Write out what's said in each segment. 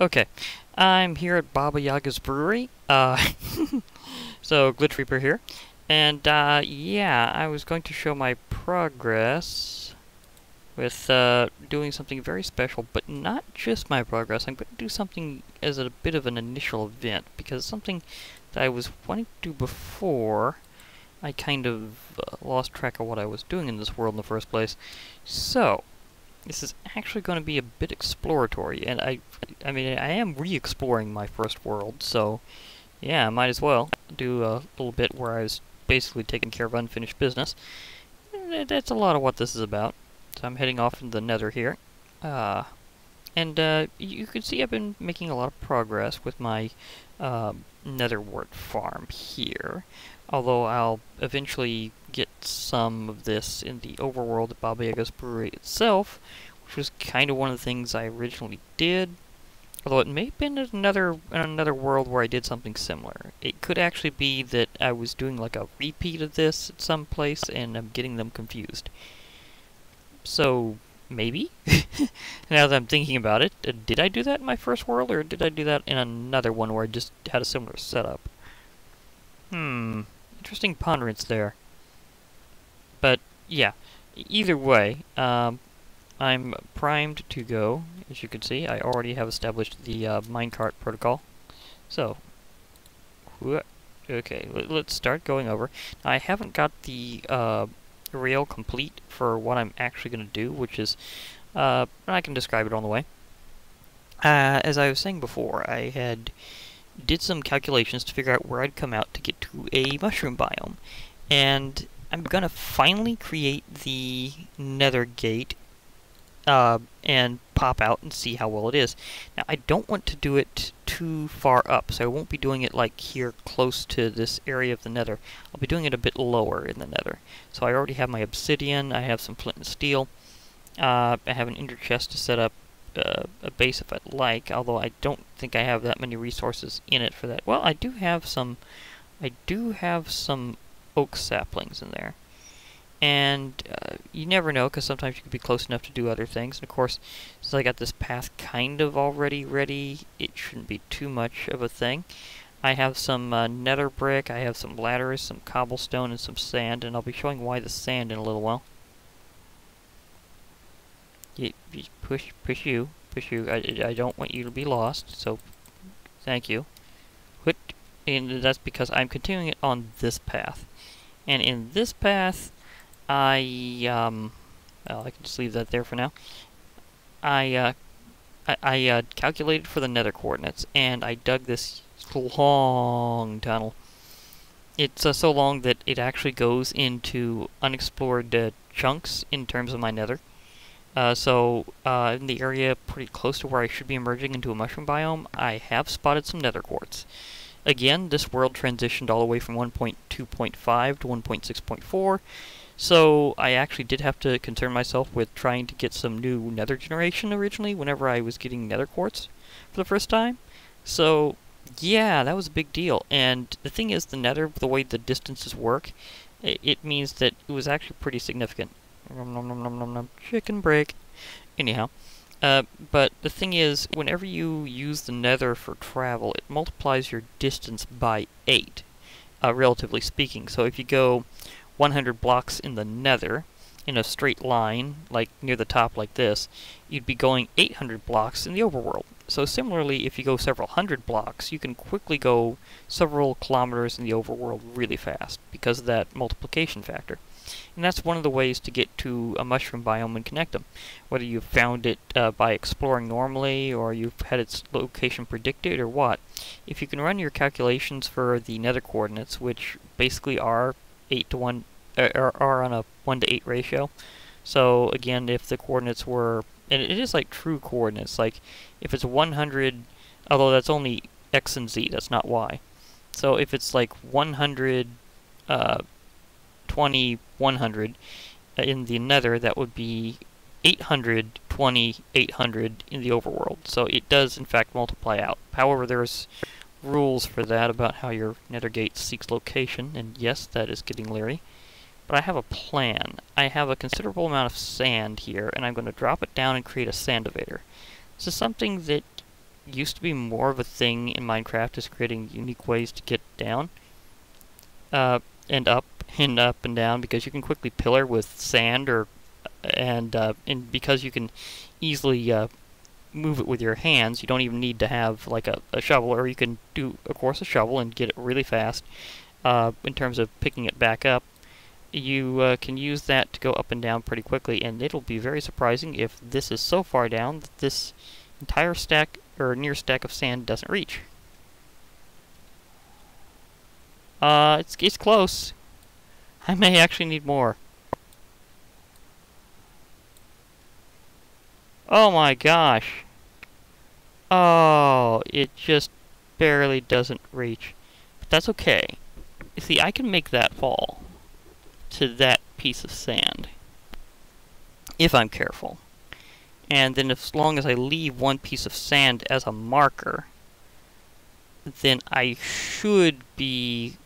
Okay, I'm here at Baba Yaga's Brewery. So Glitch Reaper here, and yeah, I was going to show my progress with doing something very special, but not just my progress. I'm going to do something as a bit of an initial event because something that I was wanting to do before. I kind of lost track of what I was doing in this world in the first place. So, this is actually going to be a bit exploratory, and I mean, I am re-exploring my first world, so yeah, I might as well do a little bit where I was basically taking care of unfinished business. That's a lot of what this is about. So I'm heading off into the Nether here. You can see I've been making a lot of progress with my netherwort farm here. Although I'll eventually get some of this in the overworld at Baba Yaga's Brewery itself, which was kind of one of the things I originally did. Although it may have been in another world where I did something similar. It could actually be that I was doing like a repeat of this at some place and I'm getting them confused. So, maybe? Now that I'm thinking about it, did I do that in my first world, or did I do that in another one where I just had a similar setup? Interesting ponderance there. But, yeah. Either way, I'm primed to go. As you can see, I already have established the minecart protocol. So, okay, let's start going over. I haven't got the rail complete for what I'm actually going to do, which is, I can describe it on the way. As I was saying before, I did some calculations to figure out where I'd come out to get to a mushroom biome. And I'm going to finally create the nether gate and pop out and see how well it is. Now, I don't want to do it too far up, so I won't be doing it like here close to this area of the nether. I'll be doing it a bit lower in the nether. So I already have my obsidian, I have some flint and steel, I have an ender chest to set up a base if I'd like, although I don't think I have that many resources in it for that. Well, I do have some oak saplings in there. And you never know, because sometimes you could be close enough to do other things. And of course, since I got this path kind of already ready, it shouldn't be too much of a thing. I have some nether brick, I have some ladders, some cobblestone, and some sand, and I'll be showing why the sand in a little while. Push you. I don't want you to be lost, so thank you. And that's because I'm continuing it on this path. And in this path, well, I can just leave that there for now. I calculated for the nether coordinates, and I dug this long tunnel. It's so long that it actually goes into unexplored chunks in terms of my nether. In the area pretty close to where I should be emerging into a mushroom biome, I have spotted some nether quartz. Again, this world transitioned all the way from 1.2.5 to 1.6.4, so I actually did have to concern myself with trying to get some new nether generation originally whenever I was getting nether quartz for the first time. So, yeah, that was a big deal. And the thing is, the nether, the way the distances work, it means that it was actually pretty significant. Nom nom nom nom nom nom. Chicken break. Anyhow. But the thing is, whenever you use the nether for travel, it multiplies your distance by 8, relatively speaking. So if you go 100 blocks in the nether, in a straight line, like near the top like this, you'd be going 800 blocks in the overworld. So similarly, if you go several hundred blocks, you can quickly go several kilometers in the overworld really fast, because of that multiplication factor. And that's one of the ways to get to a mushroom biome and connect them. Whether you've found it by exploring normally, or you've had its location predicted, or what. If you can run your calculations for the nether coordinates, which basically are 8 to 1, are on a 1 to 8 ratio. So again, if the coordinates were, and it is like true coordinates, like if it's 100, although that's only x and z, that's not y. So if it's like 100, 20, 100 in the nether, that would be 800, 20, 800 in the overworld. So it does in fact multiply out. However, there's rules for that about how your nether gate seeks location, and yes, that is getting leery. But I have a plan. I have a considerable amount of sand here, and I'm going to drop it down and create a sandivator. This is something that used to be more of a thing in Minecraft, is creating unique ways to get down, and up and down, because you can quickly pillar with sand, and because you can easily move it with your hands, you don't even need to have like a shovel, or you can do, of course, a shovel and get it really fast. In terms of picking it back up, you can use that to go up and down pretty quickly, and it'll be very surprising if this is so far down that this entire stack, or near stack of sand, doesn't reach. It's close. I may actually need more. Oh my gosh. Oh, it just barely doesn't reach. But that's okay. You see, I can make that fall to that piece of sand, if I'm careful. And then as long as I leave one piece of sand as a marker, then I should be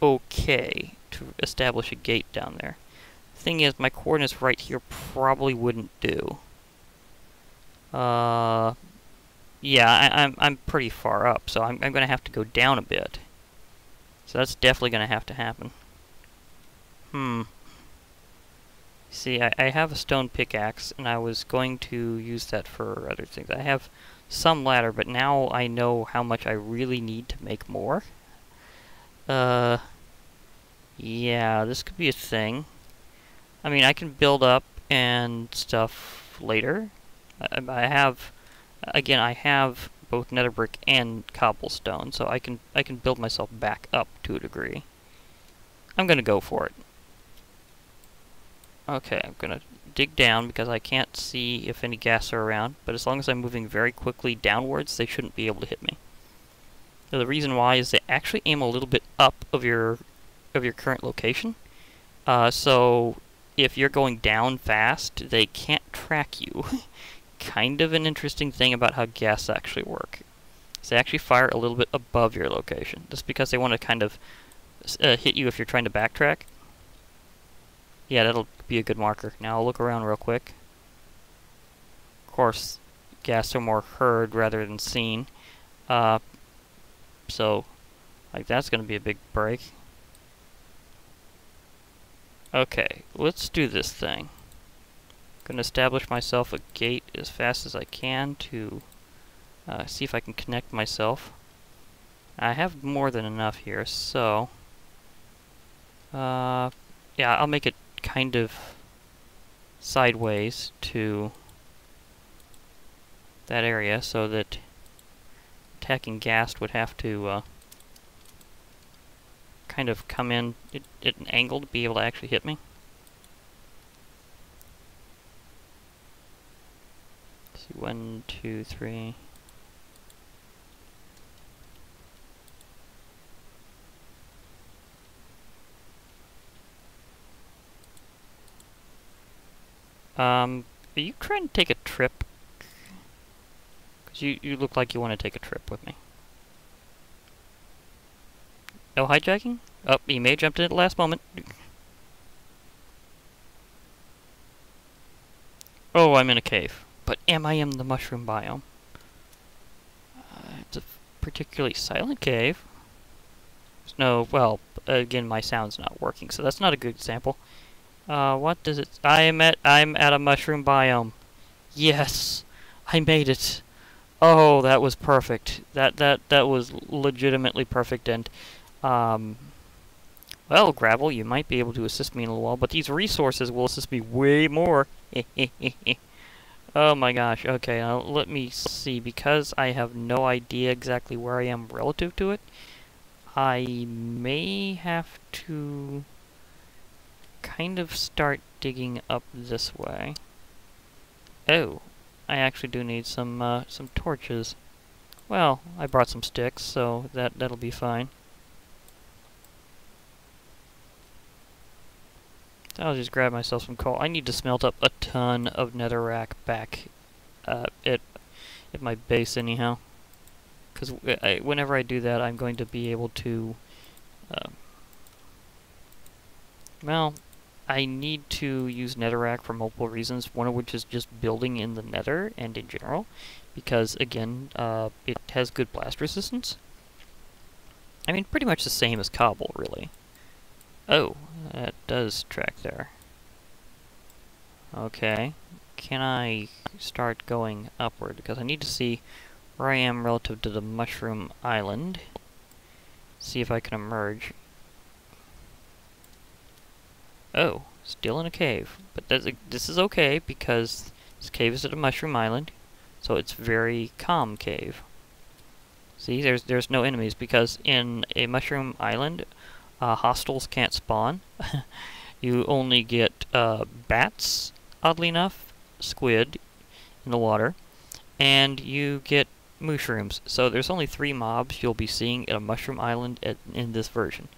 okay to establish a gate down there. The thing is, my coordinates right here probably wouldn't do. Yeah, I'm pretty far up, so I'm gonna have to go down a bit. So that's definitely gonna have to happen. See, I have a stone pickaxe, and I was going to use that for other things. I have some ladder, but now I know how much I really need to make more. Yeah, this could be a thing. I mean, I can build up and stuff later. I have both nether brick and cobblestone, so I can build myself back up to a degree. I'm gonna go for it. Okay, I'm gonna dig down because I can't see if any ghasts are around, but as long as I'm moving very quickly downwards, they shouldn't be able to hit me. Now, the reason why is they actually aim a little bit up of your current location. So if you're going down fast, they can't track you. Kind of an interesting thing about how ghasts actually work. So they actually fire a little bit above your location, just because they want to kind of hit you if you're trying to backtrack. Yeah, that'll be a good marker. Now I'll look around real quick. Of course, ghasts are more heard rather than seen. So, like, that's going to be a big break. Okay, let's do this thing. I'm going to establish myself a gate as fast as I can to see if I can connect myself. I have more than enough here, so yeah, I'll make it kind of sideways to that area so that attacking ghast would have to kind of come in at an angle to be able to actually hit me. Let's see, 1, 2, 3. Are you trying to take a trip? Because you look like you want to take a trip with me. No hijacking? Oh, you may have jumped in at the last moment. Oh, I'm in a cave. But am I in the mushroom biome? It's a particularly silent cave. There's no, well, again, my sound's not working, so that's not a good example. What does it... I'm at a mushroom biome. Yes! I made it! Oh, that was perfect. That was legitimately perfect, and, well, Gravel, you might be able to assist me in a little while, but these resources will assist me way more. Oh my gosh, okay, now let me see, because I have no idea exactly where I am relative to it, I may have to kind of start digging up this way. Oh, I actually do need some torches. Well, I brought some sticks, so that'll be fine. I'll just grab myself some coal. I need to smelt up a ton of netherrack back at my base anyhow. Because whenever I do that, I'm going to be able to... well, I need to use netherrack for multiple reasons, one of which is just building in the nether and in general, because again, it has good blast resistance. I mean, pretty much the same as cobble, really. Oh, that does track there. Okay, can I start going upward? Because I need to see where I am relative to the mushroom island. See if I can emerge. Oh, still in a cave. But this is okay, because this cave is at a mushroom island, so it's very calm cave. See, there's no enemies, because in a mushroom island, hostiles can't spawn. You only get bats, oddly enough, squid in the water, and you get mushrooms. So there's only 3 mobs you'll be seeing at a mushroom island in this version.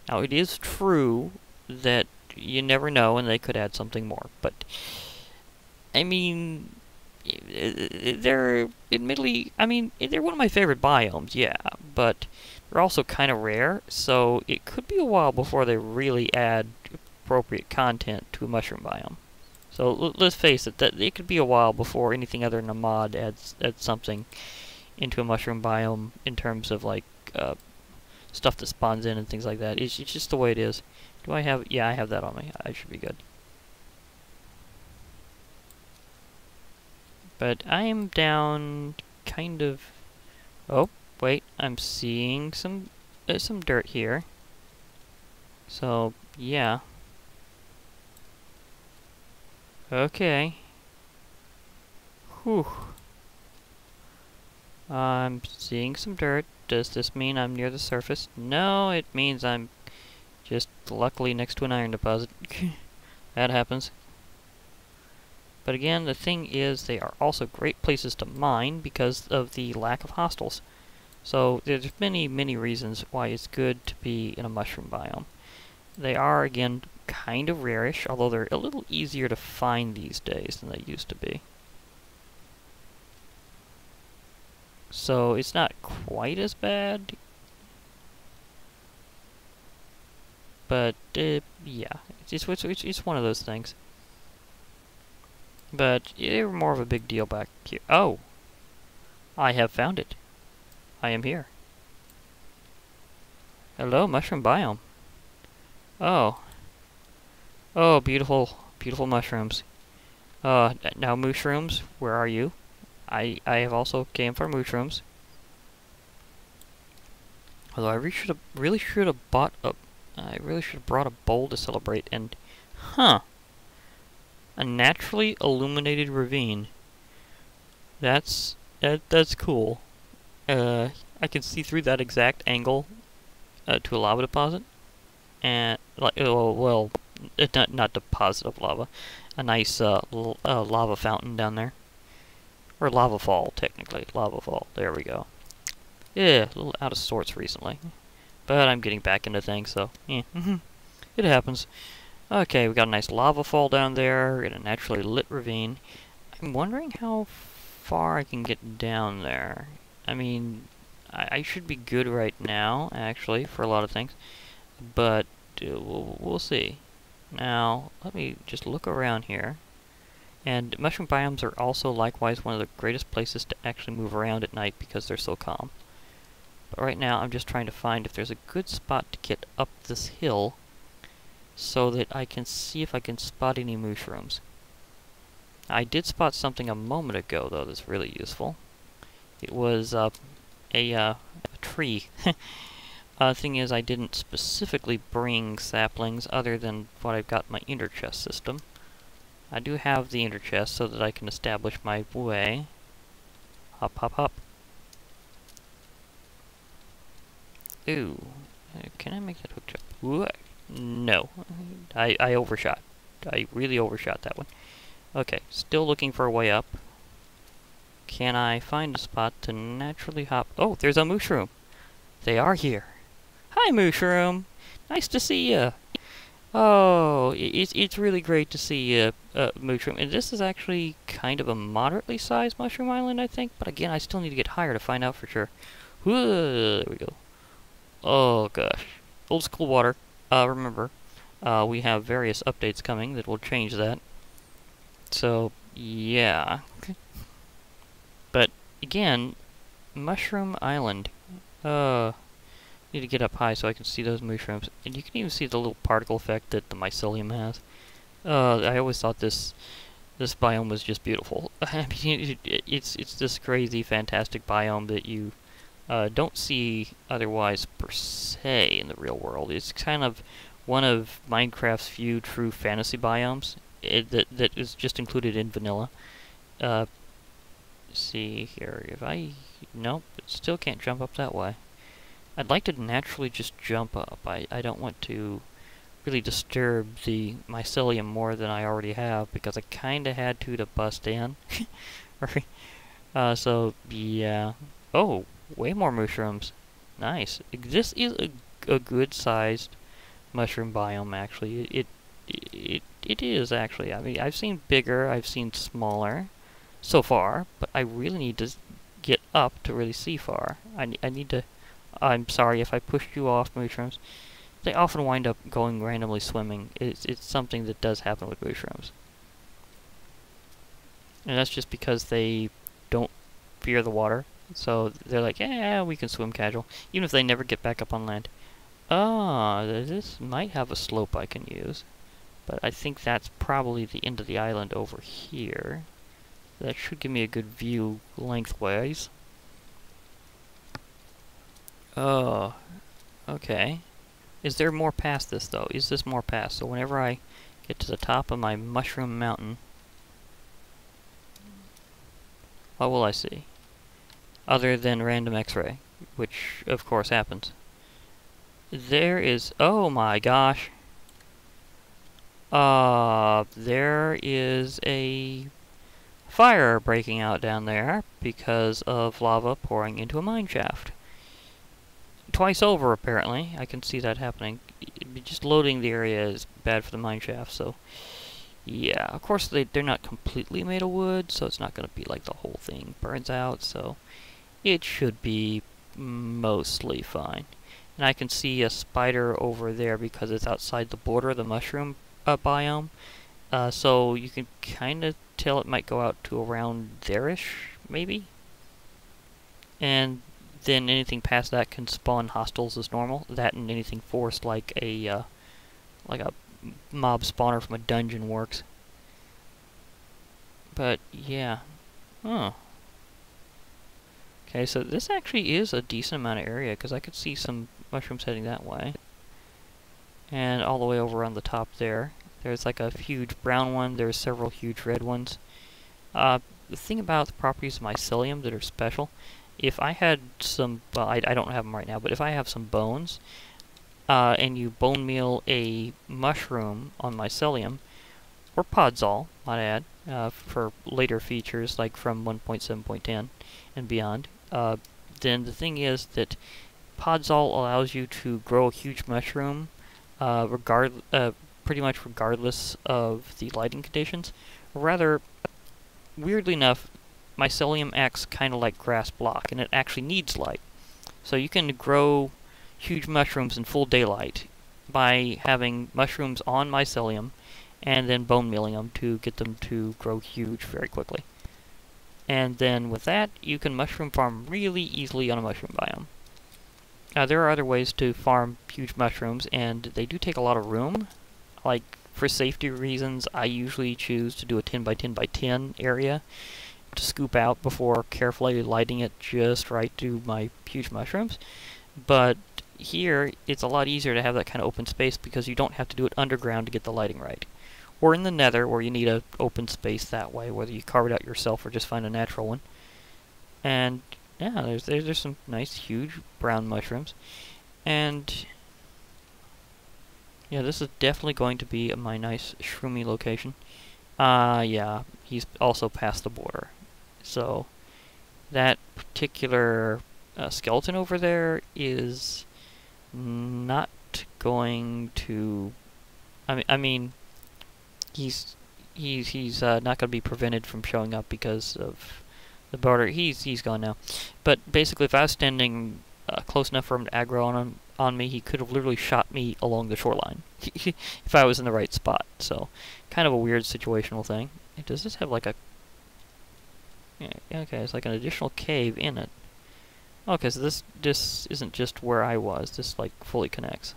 Now, it is true that you never know, and they could add something more, but I mean, they're admittedly, I mean, they're one of my favorite biomes, yeah, but they're also kind of rare, so it could be a while before they really add appropriate content to a mushroom biome. So let's face it, that it could be a while before anything other than a mod adds something into a mushroom biome in terms of like stuff that spawns in and things like that. It's just the way it is. Do I have? Yeah, I have that on me. I should be good. But I am down kind of... Oh, wait, I'm seeing some dirt here. So, yeah. Okay. Whew. I'm seeing some dirt. Does this mean I'm near the surface? No, it means I'm just luckily next to an iron deposit. That happens. But again, the thing is, they are also great places to mine because of the lack of hostiles. So there's many, many reasons why it's good to be in a mushroom biome. They are, again, kind of rarish, although they're a little easier to find these days than they used to be. So it's not quite as bad. But, yeah, it's one of those things. But they were more of a big deal back here. Oh! I have found it. I am here. Hello, mushroom biome. Oh. Oh, beautiful, beautiful mushrooms. Now mushrooms, where are you? I have also came for mushrooms. Although I really should have bought a... I really should have brought a bowl to celebrate, and... Huh. A naturally illuminated ravine. That's cool. I can see through that exact angle to a lava deposit, and like well, not deposit of lava, a nice lava fountain down there, or lava fall technically, lava fall. There we go. Yeah, a little out of sorts recently, but I'm getting back into things, so yeah, it happens. Okay, we got a nice lava fall down there in a naturally lit ravine. I'm wondering how far I can get down there. I mean, I should be good right now, actually, for a lot of things. But we'll see. Now, let me just look around here. And mushroom biomes are also likewise one of the greatest places to actually move around at night because they're so calm. But right now, I'm just trying to find if there's a good spot to get up this hill so that I can see if I can spot any mushrooms. I did spot something a moment ago, though, that's really useful. It was a tree. Thing is, I didn't specifically bring saplings other than what I've got in my ender chest system. I do have the ender chest so that I can establish my way. Hop, hop, hop. Ooh. Can I make that hook jump? Ooh, no. I overshot. I really overshot that one. Okay, still looking for a way up. Can I find a spot to naturally hop? Oh, there's a mushroom. They are here. Hi, mushroom. Nice to see ya. Oh, it's really great to see you, mushroom. And this is actually kind of a moderately sized mushroom island, I think. But again, I still need to get higher to find out for sure. Whoa, there we go. Oh gosh, old school water. Remember, We have various updates coming that will change that. So, yeah. But, again, Mushroom Island. Need to get up high so I can see those mushrooms. And you can even see the little particle effect that the mycelium has. I always thought this biome was just beautiful. I mean, it's this crazy, fantastic biome that you don't see otherwise per se in the real world. It's kind of one of Minecraft's few true fantasy biomes that is just included in vanilla. See here, if nope, it still can't jump up that way. I'd like to naturally just jump up. I don't want to really disturb the mycelium more than I already have, because I kinda had to bust in. So, yeah. Oh, way more mushrooms. Nice. This is a good-sized mushroom biome, actually. It is, actually. I mean, I've seen bigger, I've seen smaller so far, but I really need to get up to really see far. I need to... I'm sorry if I pushed you off, mushrooms. They often wind up going randomly swimming. It's something that does happen with mushrooms. And that's just because they don't fear the water. So they're like, yeah, we can swim casual, even if they never get back up on land. Ah, this might have a slope I can use. But I think that's probably the end of the island over here. That should give me a good view lengthwise. Oh, okay. Is there more past this, though? Is this more past? So whenever I get to the top of my mushroom mountain, what will I see? Other than random X-ray, which of course happens. There is... oh my gosh! There is a fire breaking out down there because of lava pouring into a mine shaft. Twice over, apparently. I can see that happening. Just loading the area is bad for the mine shaft, so... yeah, of course they're not completely made of wood, so it's not going to be like the whole thing burns out, so... it should be mostly fine. And I can see a spider over there because it's outside the border of the mushroom biome. So you can kind of tell it might go out to around there-ish, maybe? And then anything past that can spawn hostiles as normal. That and anything forced like a mob spawner from a dungeon works. But, yeah. Huh. Okay, so this actually is a decent amount of area, because I could see some mushrooms heading that way. And all the way over on the top there. There's like a huge brown one, there's several huge red ones. The thing about the properties of mycelium that are special, if I had some, well, I don't have them right now, but if I have some bones, and you bone meal a mushroom on mycelium, or podzol, might add, for later features, like from 1.7.10 and beyond, then the thing is that podzol allows you to grow a huge mushroom, pretty much regardless of the lighting conditions. Or rather, weirdly enough, mycelium acts kind of like grass block, and it actually needs light. So you can grow huge mushrooms in full daylight by having mushrooms on mycelium and then bone mealing them to get them to grow huge very quickly. And then with that, you can mushroom farm really easily on a mushroom biome. There are other ways to farm huge mushrooms, and they do take a lot of room. Like, for safety reasons, I usually choose to do a 10 by 10 by 10 area to scoop out before carefully lighting it just right to my huge mushrooms. But here, it's a lot easier to have that kind of open space because you don't have to do it underground to get the lighting right. Or in the nether, where you need an open space that way, whether you carve it out yourself or just find a natural one. And yeah, there's some nice, huge brown mushrooms. And yeah, this is definitely going to be my nice shroomy location. Yeah, he's also past the border. So that particular skeleton over there is not going to... I mean, he's not going to be prevented from showing up because of the border. He's gone now. But basically, if I was standing close enough for him to aggro on him, on me, he could have literally shot me along the shoreline if I was in the right spot. So, kind of a weird situational thing. Does this have like a... Yeah, okay, it's like an additional cave in it. Okay, so this isn't just where I was. This like fully connects.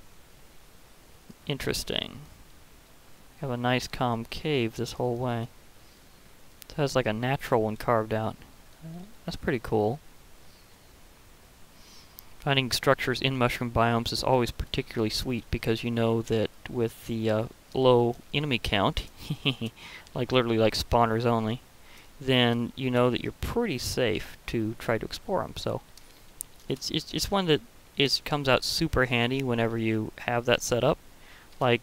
Interesting. Have a nice calm cave this whole way. It has like a natural one carved out. That's pretty cool. Finding structures in mushroom biomes is always particularly sweet because you know that with the low enemy count, like literally like spawners only, then you know that you're pretty safe to try to explore them. So it's one that comes out super handy whenever you have that set up. Like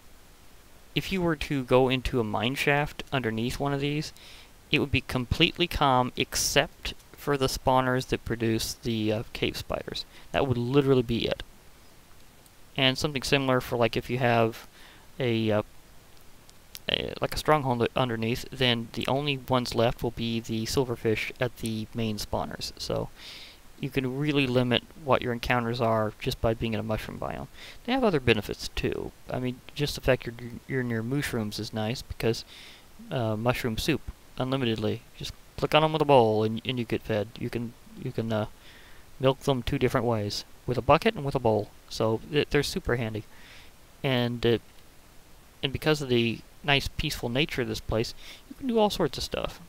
if you were to go into a mine shaft underneath one of these, it would be completely calm except for the spawners that produce the cave spiders. That would literally be it. And something similar for like if you have like a stronghold underneath, then the only ones left will be the silverfish at the main spawners. So you can really limit what your encounters are just by being in a mushroom biome. They have other benefits too. I mean, just the fact you're near mushrooms is nice because mushroom soup unlimitedly. Just click on them with a bowl and you get fed. You can milk them 2 different ways, with a bucket and with a bowl. So they're super handy. And because of the nice peaceful nature of this place, you can do all sorts of stuff.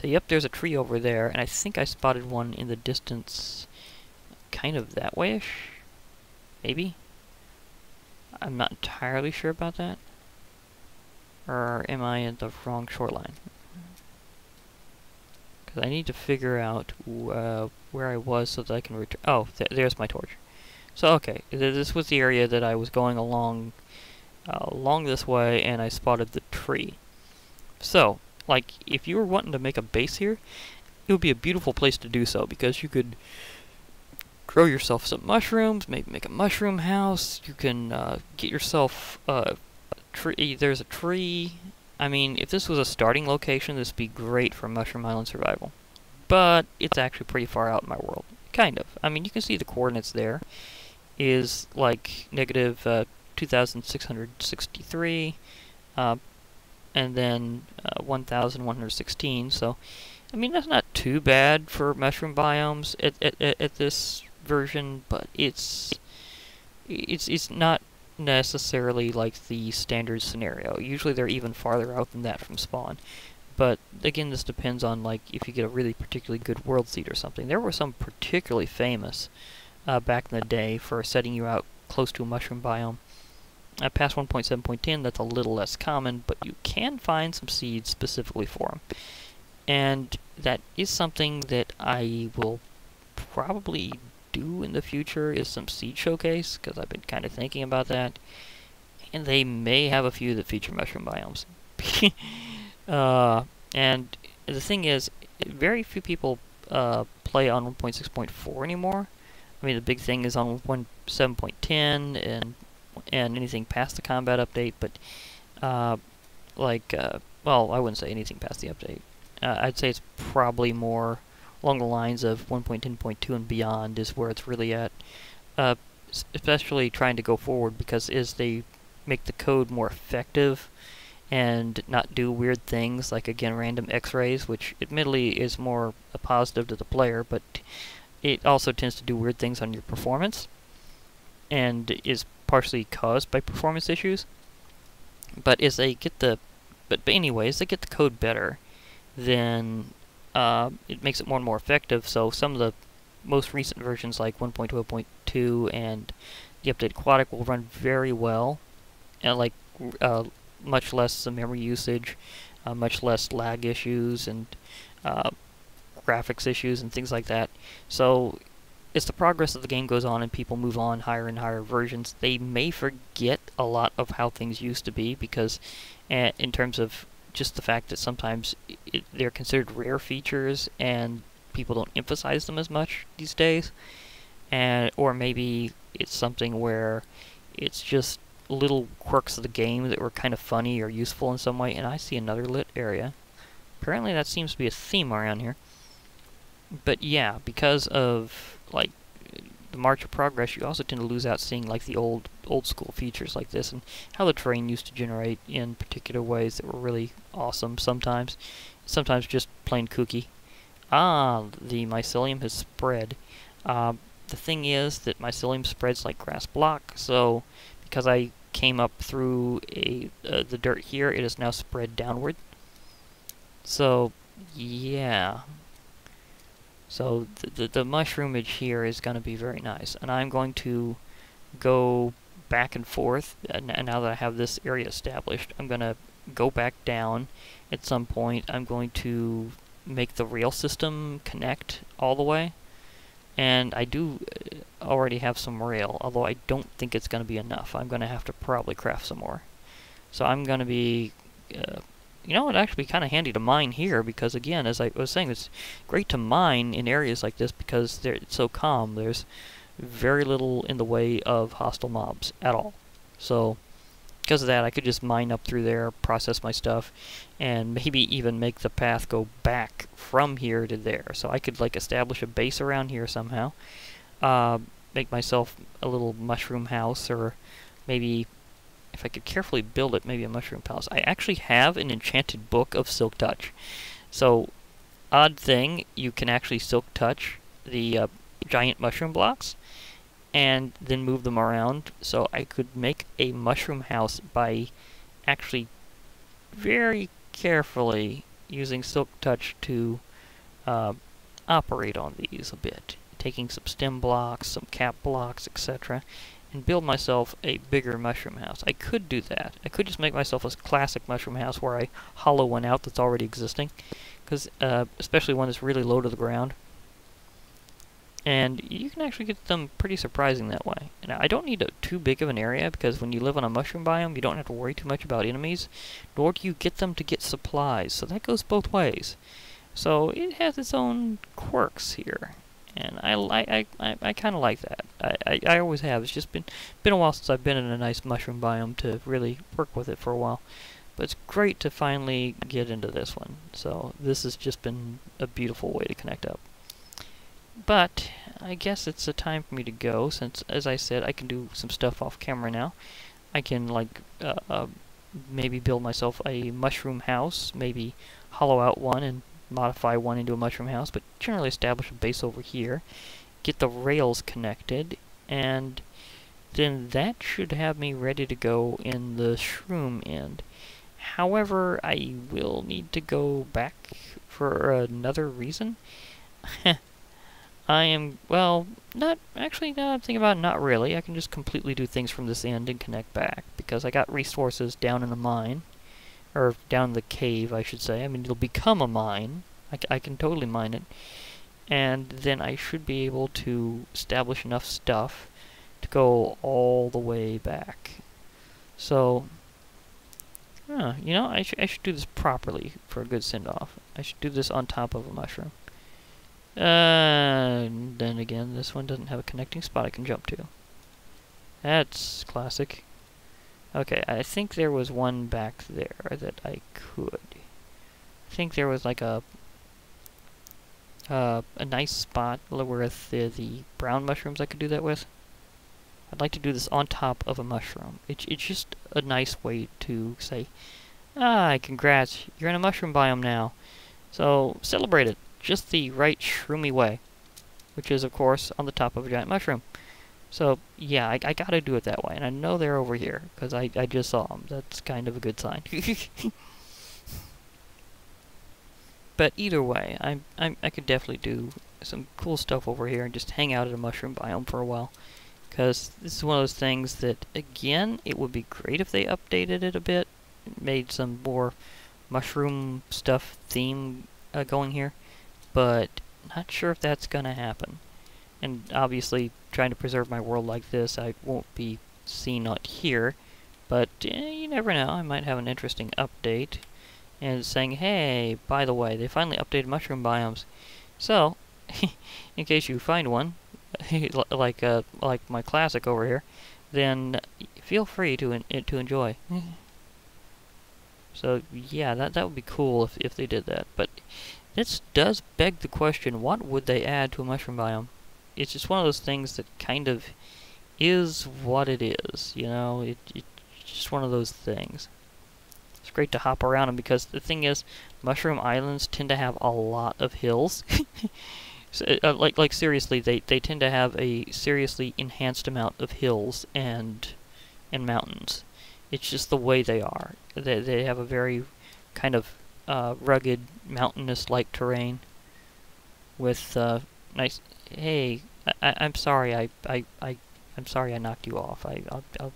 So yep, there's a tree over there, and I think I spotted one in the distance, kind of that way-ish? Maybe? I'm not entirely sure about that. Or am I at the wrong shoreline? Because I need to figure out where I was so that I can return. Oh, there's my torch. So okay, this was the area that I was going along this way, and I spotted the tree. So, like, if you were wanting to make a base here, it would be a beautiful place to do so, because you could grow yourself some mushrooms, maybe make a mushroom house, you can get yourself a tree. There's a tree. I mean, if this was a starting location, this would be great for Mushroom Island survival. But it's actually pretty far out in my world. Kind of. I mean, you can see the coordinates there. Is like negative 2,663, and then 1,116. So, I mean, that's not too bad for mushroom biomes at this version, but it's not necessarily like the standard scenario. Usually they're even farther out than that from spawn. But again, this depends on like if you get a really particularly good world seed or something. There were some particularly famous back in the day for setting you out close to a mushroom biome. Past 1.7.10, that's a little less common, but you can find some seeds specifically for them. And that is something that I will probably do in the future, is some seed showcase, because I've been kind of thinking about that. And they may have a few that feature mushroom biomes. And the thing is, very few people play on 1.6.4 anymore. I mean, the big thing is on 1.7.10 and anything past the combat update, but well, I wouldn't say anything past the update. I'd say it's probably more along the lines of 1.10.2 and beyond is where it's really at. Especially trying to go forward, because as they make the code more effective and not do weird things like, again, random x-rays, which admittedly is more a positive to the player, but it also tends to do weird things on your performance and is partially caused by performance issues. But as they get the anyways, they get the code better, then it makes it more and more effective. So some of the most recent versions, like 1.12.2 and the updated Aquatic, will run very well, and like much less memory usage, much less lag issues, and graphics issues and things like that. So as the progress of the game goes on and people move on higher and higher versions, they may forget a lot of how things used to be, because in terms of just the fact that sometimes they're considered rare features and people don't emphasize them as much these days, or maybe it's something where it's just little quirks of the game that were kind of funny or useful in some way. And I see another lit area. Apparently that seems to be a theme around here. But yeah, because of like the march of progress, you also tend to lose out seeing like the old school features like this and how the terrain used to generate in particular ways that were really awesome sometimes just plain kooky. Ah, the mycelium has spread. The thing is that mycelium spreads like grass block, so because I came up through the dirt here, it is now spread downward. So, yeah. So the mushroomage here is going to be very nice, and I'm going to go back and forth, and now that I have this area established, I'm going to go back down at some point. I'm going to make the rail system connect all the way, and I do already have some rail, although I don't think it's going to be enough. I'm going to have to probably craft some more. So I'm going to be... you know, it'd actually be kind of handy to mine here, because again, as I was saying, it's great to mine in areas like this because it's so calm. There's very little in the way of hostile mobs at all. So, because of that, I could just mine up through there, process my stuff, and maybe even make the path go back from here to there. So I could, like, establish a base around here somehow, make myself a little mushroom house, or maybe... if I could carefully build it, maybe a mushroom palace. I actually have an enchanted book of Silk Touch. So, odd thing, you can actually Silk Touch the giant mushroom blocks and then move them around. So I could make a mushroom house by actually very carefully using Silk Touch to operate on these a bit. Taking some stem blocks, some cap blocks, etc., and build myself a bigger mushroom house. I could do that. I could just make myself a classic mushroom house where I hollow one out that's already existing, because especially one that's really low to the ground. And you can actually get them pretty surprising that way. Now, I don't need too big of an area, because when you live on a mushroom biome, you don't have to worry too much about enemies, nor do you get them to get supplies, so that goes both ways. So it has its own quirks here. And I kind of like that. I always have. It's just been a while since I've been in a nice mushroom biome to really work with it for a while. But it's great to finally get into this one. So this has just been a beautiful way to connect up. But I guess it's a time for me to go, since, as I said, I can do some stuff off camera now. I can, like, maybe build myself a mushroom house, maybe hollow out one and modify one into a mushroom house, but generally establish a base over here, get the rails connected, and then that should have me ready to go in the shroom end. However, I will need to go back for another reason. I am, well, not, actually, now I'm thinking about it, not really. I can just completely do things from this end and connect back, because I got resources down in the mine. Or down the cave, I should say. I mean, it'll become a mine. I can totally mine it. And then I should be able to establish enough stuff to go all the way back. So, you know, I should do this properly for a good send-off. I should do this on top of a mushroom. Then again, this one doesn't have a connecting spot I can jump to. That's classic. Okay, I think there was one back there that I could. I think there was like a nice spot with the brown mushrooms I could do that with. I'd like to do this on top of a mushroom. It's just a nice way to say, ah, congrats, you're in a mushroom biome now. So celebrate it just the right shroomy way, which is, of course, on the top of a giant mushroom. So, yeah, I gotta do it that way, and I know they're over here, because I just saw them. That's kind of a good sign. But either way, I could definitely do some cool stuff over here and just hang out at a mushroom biome for a while. Because this is one of those things that, again, it would be great if they updated it a bit, made some more mushroom stuff theme going here, but not sure if that's gonna happen. And obviously, trying to preserve my world like this, I won't be seen out here. But you never know, I might have an interesting update. And saying, hey, by the way, they finally updated mushroom biomes. So, in case you find one, like my classic over here, then feel free to enjoy. So yeah, that would be cool if they did that. But this does beg the question: what would they add to a mushroom biome? it's just one of those things that kind of is what it is, you know? It's just one of those things. It's great to hop around them because the thing is, mushroom islands tend to have a lot of hills. So, like seriously, they tend to have a seriously enhanced amount of hills and mountains. It's just the way they are. They have a very kind of rugged, mountainous-like terrain with nice. Hey, I'm sorry. I'm sorry I knocked you off. I'll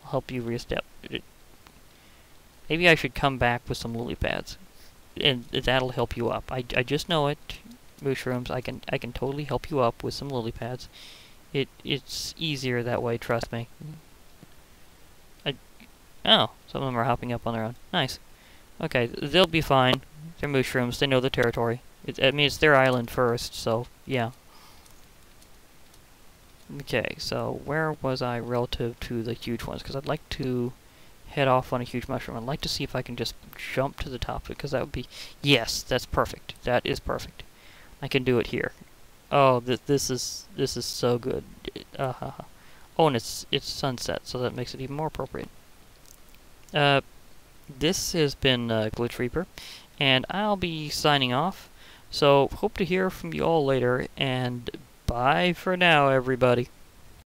help you re-step. Maybe I should come back with some lily pads, and that'll help you up. I just know it. Mushrooms, I can totally help you up with some lily pads. It's easier that way, trust me. Oh, some of them are hopping up on their own. Nice. Okay, they'll be fine. They're mushrooms, they know the territory. I mean, it's their island first, so, yeah. Okay, so where was I relative to the huge ones? Because I'd like to head off on a huge mushroom. I'd like to see if I can just jump to the top, because that would be... Yes, that's perfect. That is perfect. I can do it here. Oh, this is so good. Oh, and it's sunset, so that makes it even more appropriate. This has been Glitch Reaper, and I'll be signing off. So, hope to hear from you all later, and bye for now, everybody.